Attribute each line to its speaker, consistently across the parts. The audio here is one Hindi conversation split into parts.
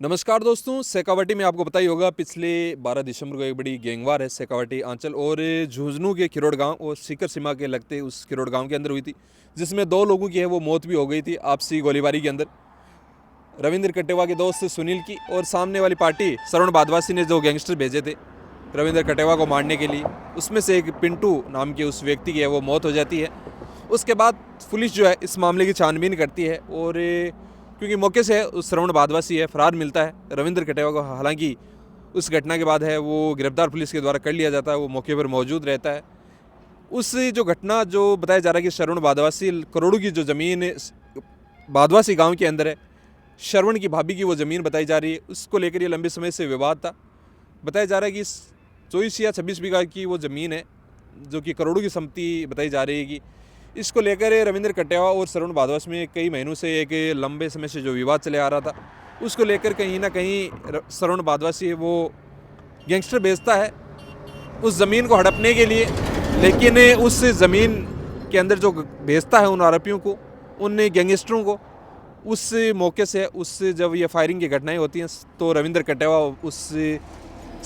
Speaker 1: नमस्कार दोस्तों, शेखावाटी में आपको पता ही होगा पिछले 12 दिसंबर को एक बड़ी गैंगवार है शेखावाटी आंचल और झुंझुनू के खिरोड़ गांव और सीकर सीमा के लगते उस खिरोड़ गांव के अंदर हुई थी, जिसमें 2 लोगों की है वो मौत भी हो गई थी आपसी गोलीबारी के अंदर। रविंद्र कटेवा के दोस्त सुनील की और सामने वाली पार्टी श्रवण बादवासी ने जो गैंगस्टर भेजे थे रविंद्र कटेवा को मारने के लिए, उसमें से एक पिंटू नाम के उस व्यक्ति की है वो मौत हो जाती है। उसके बाद पुलिस जो है इस मामले की छानबीन करती है और क्योंकि मौके से उस श्रवण बादवासी है फरार मिलता है रविंद्र कटेवा को। हालांकि उस घटना के बाद है वो गिरफ्तार पुलिस के द्वारा कर लिया जाता है, वो मौके पर मौजूद रहता है। उस जो घटना जो बताया जा रहा है कि श्रवण बादवासी करोड़ों की जो ज़मीन बादवासी गांव के अंदर है, श्रवण की भाभी की वो ज़मीन बताई जा रही है, उसको लेकर ये लंबे समय से विवाद था। बताया जा रहा है कि 24 या 26 बीघा की वो ज़मीन है जो कि करोड़ों की संपत्ति बताई जा रही है कि इसको लेकर रविंद्र कटेवा और श्रवण बादवासी में कई महीनों से एक लंबे समय से जो विवाद चले आ रहा था, उसको लेकर कहीं ना कहीं श्रवण बादवासी है वो गैंगस्टर भेजता है उस ज़मीन को हड़पने के लिए। लेकिन उस ज़मीन के अंदर जो भेजता है उन आरोपियों को, उन गैंगस्टरों को, उस मौके से उस जब ये फायरिंग की घटनाएं होती हैं तो रविंद्र कटेवा उस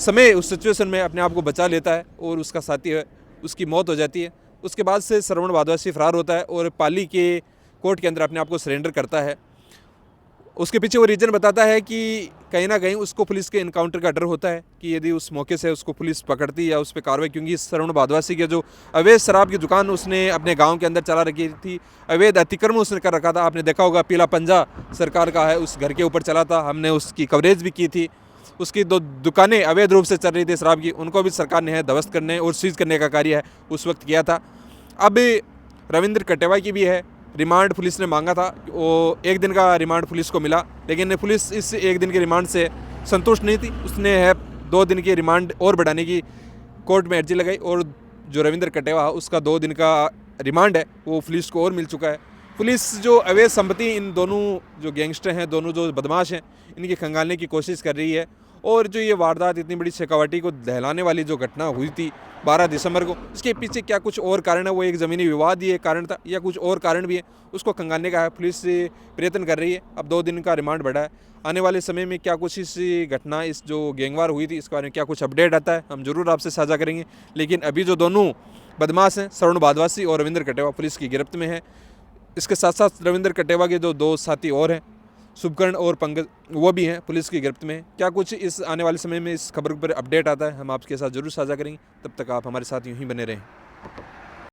Speaker 1: समय उस सिचुएशन में अपने आप को बचा लेता है और उसका साथी है उसकी मौत हो जाती है। उसके बाद से श्रवण बादवासी फरार होता है और पाली के कोर्ट के अंदर अपने आप को सरेंडर करता है। उसके पीछे वो रीज़न बताता है कि कहीं ना कहीं उसको पुलिस के इनकाउंटर का डर होता है कि यदि उस मौके से उसको पुलिस पकड़ती या उस पर कार्रवाई, क्योंकि श्रवण बादवासी के जो अवैध शराब की दुकान उसने अपने गांव के अंदर चला रखी थी, अवैध अतिक्रमण उसने कर रखा था। आपने देखा होगा पीला पंजा सरकार का है उस घर के ऊपर चला था, हमने उसकी कवरेज भी की थी। उसकी 2 दुकानें अवैध रूप से चल रही थी शराब की, उनको भी सरकार ने है ध्वस्त करने और सीज करने का कार्य है उस वक्त किया था। अब रविंद्र कटेवा की भी है रिमांड पुलिस ने मांगा था, वो 1 दिन का रिमांड पुलिस को मिला, लेकिन पुलिस इस 1 दिन के रिमांड से संतुष्ट नहीं थी। उसने है 2 दिन की रिमांड और बढ़ाने की कोर्ट में अर्जी लगाई और जो रविंद्र कटेवा उसका 2 दिन का रिमांड है वो पुलिस को और मिल चुका है। पुलिस जो अवैध संपत्ति इन दोनों जो गैंगस्टर हैं, दोनों जो बदमाश हैं, इनकी खंगालने की कोशिश कर रही है। और जो ये वारदात इतनी बड़ी शेखावाटी को दहलाने वाली जो घटना हुई थी 12 दिसंबर को, इसके पीछे क्या कुछ और कारण है, वो एक ज़मीनी विवाद ही एक कारण था या कुछ और कारण भी है, उसको खंगालने का है पुलिस प्रयत्न कर रही है। अब 2 दिन का रिमांड बढ़ा है। आने वाले समय में क्या कुछ इस घटना, इस जो गैंगवार हुई थी, इसके बारे में क्या कुछ अपडेट आता है हम जरूर आपसे साझा करेंगे। लेकिन अभी जो दोनों बदमाश हैं श्रवण बादवासी और रविंद्र कटेवा पुलिस की गिरफ्त में है। इसके साथ साथ रविंद्र कटेवा के जो 2 साथी और हैं शुभकर्ण और पंकज, वो भी हैं पुलिस की गिरफ्त में। क्या कुछ इस आने वाले समय में इस खबर पर अपडेट आता है हम आपके साथ जरूर साझा करेंगे। तब तक आप हमारे साथ यूं ही बने रहें।